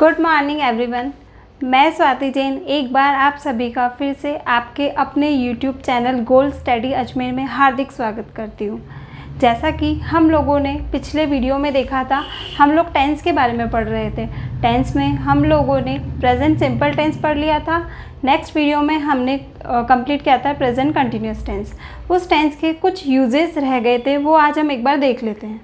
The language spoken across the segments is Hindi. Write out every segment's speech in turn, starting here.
Good morning everyone. मैं स्वाति जैन एक बार आप सभी का फिर से आपके अपने YouTube channel gold study Ajmer में हार्दिक स्वागत करती हूँ। जैसा कि हम लोगों ने पिछले वीडियो में देखा था, हम लोग टेंस के बारे में पढ़ रहे थे। टेंस में हम लोगों ने प्रेजेंट सिंपल टेंस पढ़ लिया था। नेक्स्ट वीडियो में हमने कंप्लीट किया था प्रेजेंट कंटिन्यूस टेंस। उस टेंस के कुछ यूजेस रह गए थे, वो आज हम एक बार देख लेते हैं।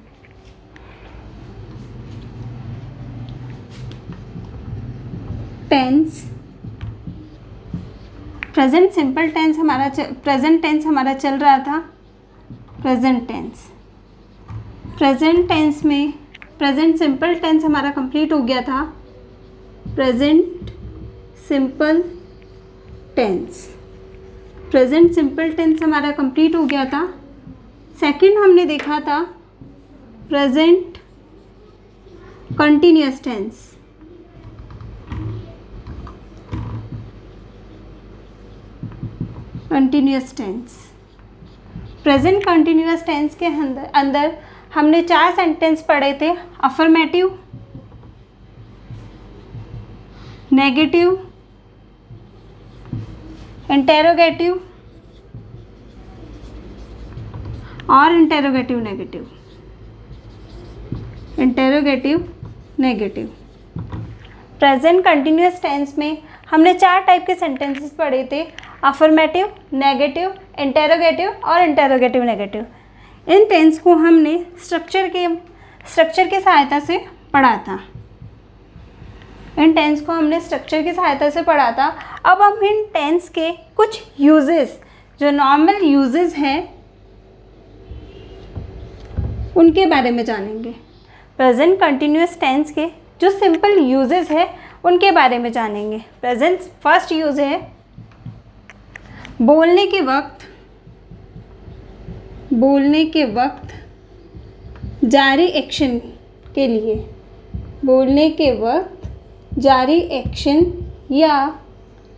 Tense present simple tense present tense हमारा चल रहा था। प्रेजेंट टेंस में प्रेजेंट सिंपल टेंस हमारा कंप्लीट हो गया था। प्रेजेंट सिंपल टेंस हमारा कंप्लीट हो गया था। सेकंड हमने देखा था present continuous tense. Present continuous tense के अंदर हमने 4 सेंटेंस पढ़े थे। अफर्मेटिव, नेगेटिव, इंटेरोगेटिव और interrogative negative. Present continuous tense में हमने 4 टाइप के सेंटेंसेस पढ़े थे। अफर्मेटिव, नेगेटिव, इंटेरोगेटिव और इंटेरोगेटिव नेगेटिव। इन टेंस को हमने स्ट्रक्चर की सहायता से पढ़ा था। अब हम इन टेंस के कुछ यूजेस, जो नॉर्मल यूजेस हैं, उनके बारे में जानेंगे। प्रेजेंट कंटिन्यूअस टेंस के जो सिंपल यूजेस है उनके बारे में जानेंगे। फर्स्ट यूज है बोलने के वक्त जारी एक्शन के लिए। बोलने के वक्त जारी एक्शन या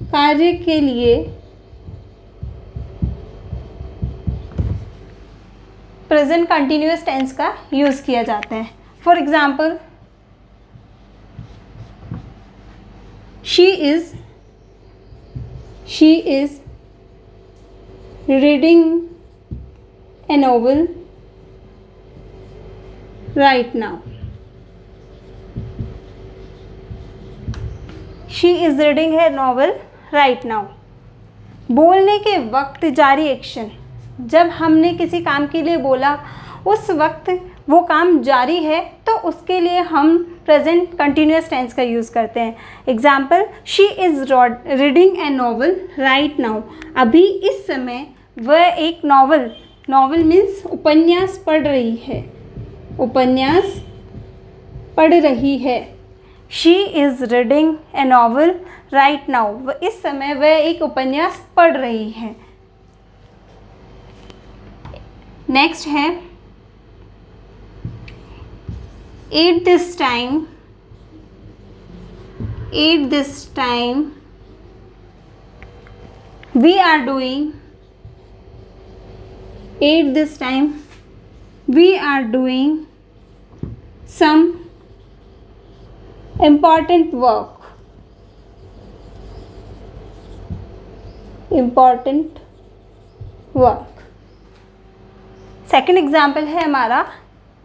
कार्य के लिए प्रेजेंट कंटिन्यूअस टेंस का यूज़ किया जाता है। For example, she is reading a novel right now. बोलने के वक्त जारी एक्शन, जब हमने किसी काम के लिए बोला उस वक्त वो काम जारी है तो उसके लिए हम प्रेजेंट कंटिन्यूअस टेंस का यूज़ करते हैं। Example, she is reading A novel right now. अभी इस समय वह एक नॉवल मीन्स उपन्यास पढ़ रही है। She is reading A novel right now. इस समय वह एक उपन्यास पढ़ रही है। नेक्स्ट है At this time we are doing some important work. Second example है हमारा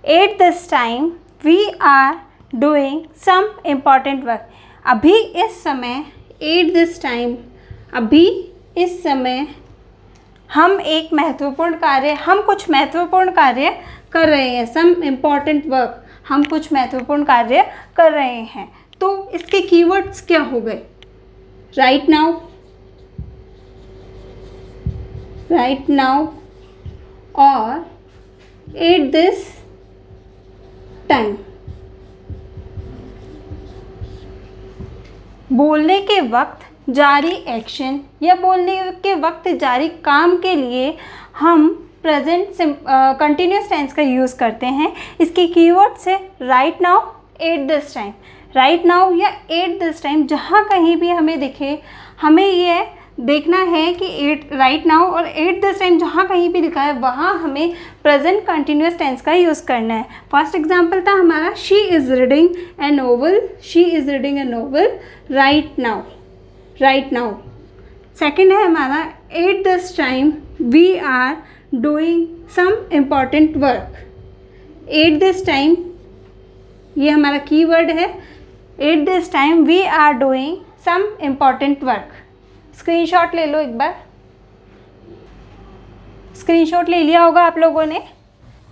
At this time we are doing some important work. अभी इस समय हम कुछ महत्वपूर्ण कार्य कर रहे हैं। some important work, हम कुछ महत्वपूर्ण कार्य कर रहे हैं। तो इसके कीवर्ड्स क्या हो गए? right now और at this टाइम। बोलने के वक्त जारी एक्शन या बोलने के वक्त जारी काम के लिए हम प्रेजेंट कंटिन्यूअस टेंस का यूज़ करते हैं। इसके कीवर्ड्स है right now, eight this time. Right now या एट दिस टाइम, जहाँ कहीं भी हमें दिखे, हमें ये देखना है कि एट राइट नाउ और एट दिस टाइम जहाँ कहीं भी लिखा है वहाँ हमें प्रेजेंट कंटिन्यूस टेंस का यूज़ करना है। फर्स्ट एग्जाम्पल था हमारा she is reading a novel, she is reading a novel right now, right now. Second है हमारा at this time we are doing some important work. At this time ये हमारा कीवर्ड है। At this time we are doing some important work. Screenshot ले लो एक बार, स्क्रीनशॉट ले लिया होगा आप लोगों ने।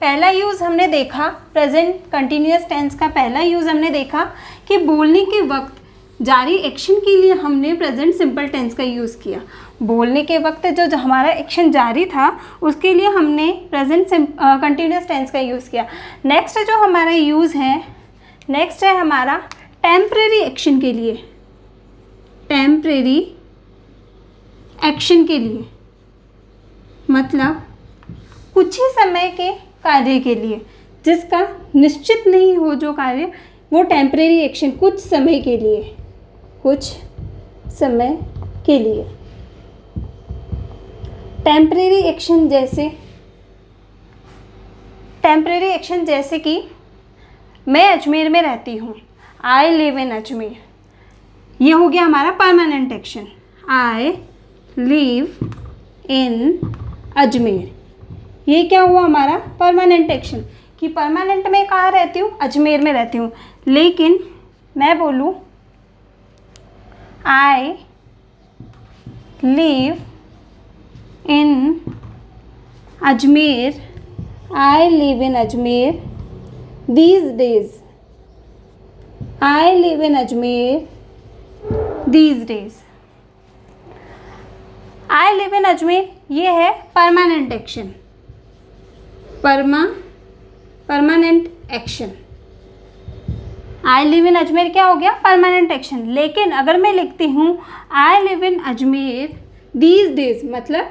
पहला यूज़ हमने देखा प्रेजेंट कंटिन्यूस टेंस का, पहला यूज़ हमने देखा कि बोलने के वक्त जारी एक्शन के लिए हमने प्रेजेंट सिंपल टेंस का यूज़ किया। बोलने के वक्त जो हमारा एक्शन जारी था उसके लिए हमने प्रेजेंट कंटिन्यूस टेंस का यूज़ किया। नेक्स्ट जो हमारा यूज़ है, नेक्स्ट है हमारा टेम्परेरी एक्शन के लिए। टेम्परेरी एक्शन के लिए मतलब कुछ ही समय के कार्य के लिए, जिसका निश्चित नहीं हो जो कार्य, वो टेम्परेरी एक्शन, कुछ समय के लिए, कुछ समय के लिए। टेम्परेरी एक्शन जैसे कि मैं अजमेर में रहती हूँ, आई लिव इन अजमेर, ये हो गया हमारा permanent action. I live in Ajmer, ये क्या हुआ हमारा परमानेंट एक्शन कि परमानेंट में कहाँ रहती हूँ, अजमेर में रहती हूँ। लेकिन मैं बोलूँ I live in Ajmer, I live in Ajmer these days, I live in Ajmer these days। I live in Ajmer ये है permanent action, permanent action. I live in Ajmer क्या हो गया, परमानेंट एक्शन। लेकिन अगर मैं लिखती हूँ I live in Ajmer these days, मतलब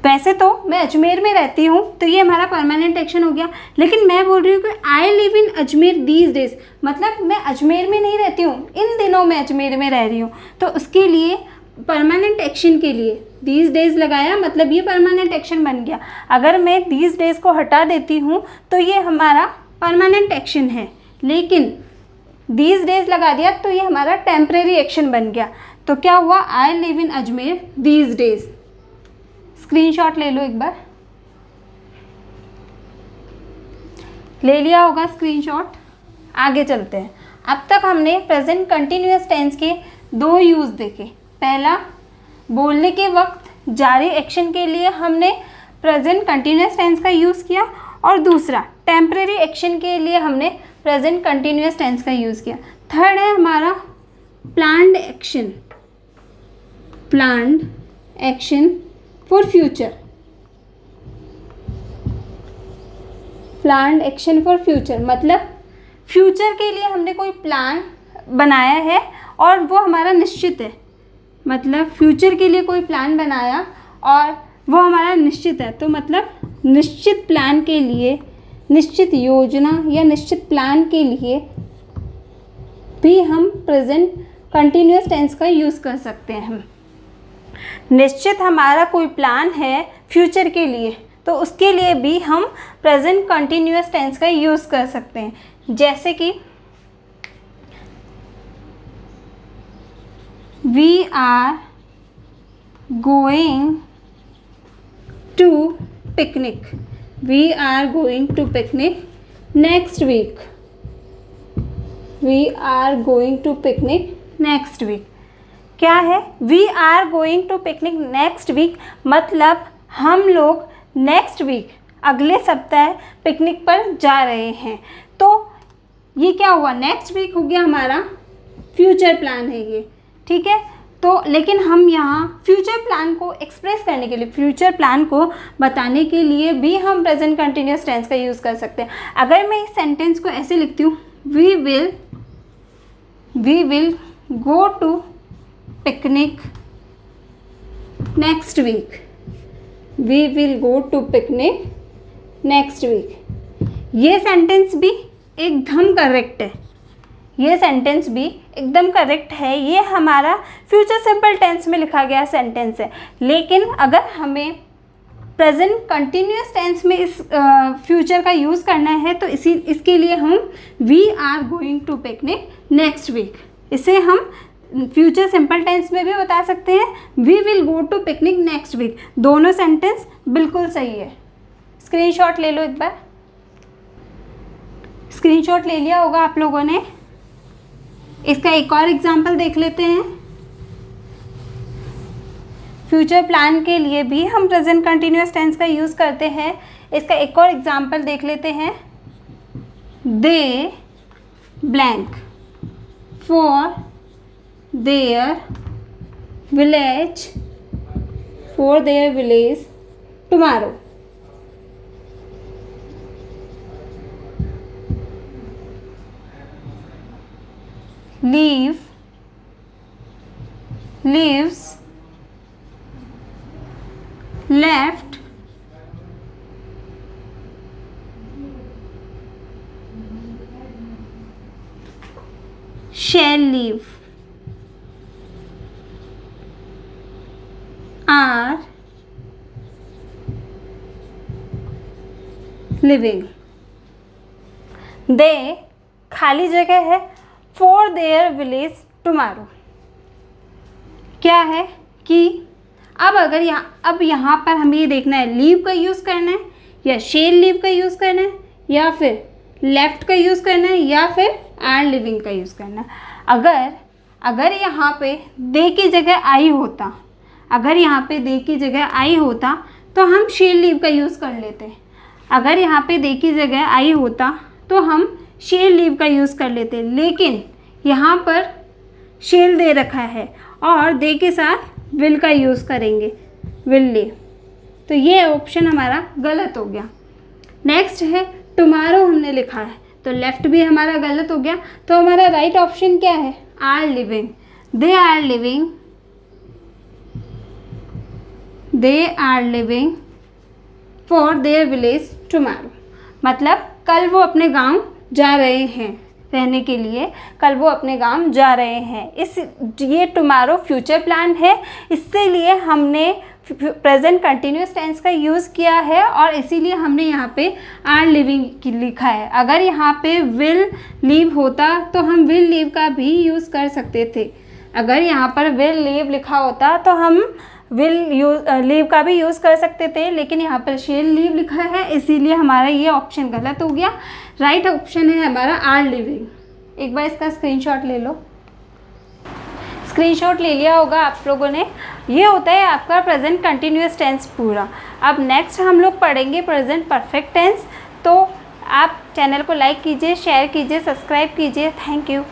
वैसे तो मैं अजमेर में रहती हूँ, तो ये हमारा परमानेंट एक्शन हो गया। लेकिन मैं बोल रही हूँ कि I live in Ajmer these days, मतलब मैं अजमेर में नहीं रहती हूँ, इन दिनों मैं अजमेर में रह रही हूँ। तो उसके लिए परमानेंट एक्शन के लिए दीज डेज लगाया, मतलब ये परमानेंट एक्शन बन गया। अगर मैं दीज डेज को हटा देती हूँ तो ये हमारा परमानेंट एक्शन है, लेकिन दीज डेज लगा दिया तो ये हमारा टेम्परेरी एक्शन बन गया। तो क्या हुआ, I live in Ajmer these days. Screenshot ले लो एक बार, ले लिया होगा स्क्रीनशॉट। आगे चलते हैं। अब तक हमने प्रेजेंट कंटिन्यूअस टेंस के दो यूज़ देखे। पहला, बोलने के वक्त जारी एक्शन के लिए हमने प्रेजेंट कंटिन्यूअस टेंस का यूज़ किया, और दूसरा टेम्परेरी एक्शन के लिए हमने प्रेजेंट कंटिन्यूअस टेंस का यूज़ किया। थर्ड है हमारा planned action, planned action for future, planned action for future मतलब फ्यूचर के लिए हमने कोई प्लान बनाया है और वो हमारा निश्चित है। मतलब फ्यूचर के लिए कोई प्लान बनाया और वो हमारा निश्चित है, तो मतलब निश्चित प्लान के लिए, निश्चित योजना या निश्चित प्लान के लिए भी हम प्रेजेंट कंटिन्यूअस टेंस का यूज़ कर सकते हैं। निश्चित हमारा कोई प्लान है फ्यूचर के लिए, तो उसके लिए भी हम प्रेजेंट कंटिन्यूअस टेंस का यूज़ कर सकते हैं। जैसे कि we are going to picnic, we are going to picnic next week, we are going to picnic next week. क्या है, we are going to picnic next week, मतलब हम लोग नेक्स्ट वीक, अगले सप्ताह पिकनिक पर जा रहे हैं। तो ये क्या हुआ, नेक्स्ट वीक हो गया हमारा फ्यूचर प्लान है ये, ठीक है। तो लेकिन हम यहाँ फ्यूचर प्लान को एक्सप्रेस करने के लिए, फ्यूचर प्लान को बताने के लिए भी हम प्रेजेंट कंटिन्यूअस टेंस का यूज़ कर सकते हैं। अगर मैं इस सेंटेंस को ऐसे लिखती हूँ, we will go to picnic next week, we will go to picnic next week, ये सेंटेंस भी एकदम करेक्ट है, ये सेंटेंस भी एकदम करेक्ट है, ये हमारा फ्यूचर सिंपल टेंस में लिखा गया सेंटेंस है। लेकिन अगर हमें प्रेजेंट कंटिन्यूस टेंस में इस फ्यूचर का यूज़ करना है तो इसके लिए हम we are going to picnic next week, इसे हम फ्यूचर सिंपल टेंस में भी बता सकते हैं, we will go to picnic next week. दोनों सेंटेंस बिल्कुल सही है। स्क्रीनशॉट ले लो एक बार। स्क्रीनशॉट ले लिया होगा आप लोगों ने। इसका एक और एग्जाम्पल देख लेते हैं। फ्यूचर प्लान के लिए भी हम प्रेजेंट कंटिन्यूअस टेंस का यूज़ करते हैं। इसका एक और एग्जाम्पल देख लेते हैं। They blank for their village tomorrow. leaves left shall leave are living। They खाली जगह है, फॉर देयर विलेज टुमारो। क्या है कि अब यहाँ पर हमें ये देखना है लीव का यूज़ करना है या शेल लीव का यूज़ करना है या फिर लेफ्ट का यूज़ करना है या फिर आर लिविंग का यूज़ करना है। अगर यहाँ पे दे की जगह आई होता, तो हम शेल लीव का यूज़ कर लेते। अगर यहाँ पे दे की जगह आई होता तो हम शेल लीव का यूज़ कर लेते, लेकिन यहाँ पर शेल दे रखा है और दे के साथ विल का यूज़ करेंगे, विल लीव, तो ये ऑप्शन हमारा गलत हो गया। नेक्स्ट है टुमारो हमने लिखा है, तो लेफ्ट भी हमारा गलत हो गया। तो हमारा राइट ऑप्शन क्या है? Are living. They are living for their village tomorrow. मतलब कल वो अपने गांव जा रहे हैं रहने के लिए, कल वो अपने गांव जा रहे हैं। ये टुमारो फ्यूचर प्लान है, इसलिए हमने प्रेजेंट कंटिन्यूस टेंस का यूज़ किया है और इसीलिए हमने यहाँ पे आर लिविंग लिखा है। अगर यहाँ पे विल लीव होता तो हम विल लीव का भी यूज़ कर सकते थे। अगर यहाँ पर विल लीव लिखा होता तो हम विल लीव का भी यूज़ कर सकते थे, लेकिन यहाँ पर शेल लीव लिखा है, इसीलिए हमारा ये ऑप्शन गलत हो गया। राइट ऑप्शन है हमारा आर लिविंग। एक बार इसका स्क्रीनशॉट ले लो। स्क्रीनशॉट ले लिया होगा आप लोगों ने। ये होता है आपका प्रेजेंट कंटिन्यूअस टेंस पूरा। अब नेक्स्ट हम लोग पढ़ेंगे प्रेजेंट परफेक्ट टेंस। तो आप चैनल को लाइक कीजिए, शेयर कीजिए, सब्सक्राइब कीजिए। Thank you.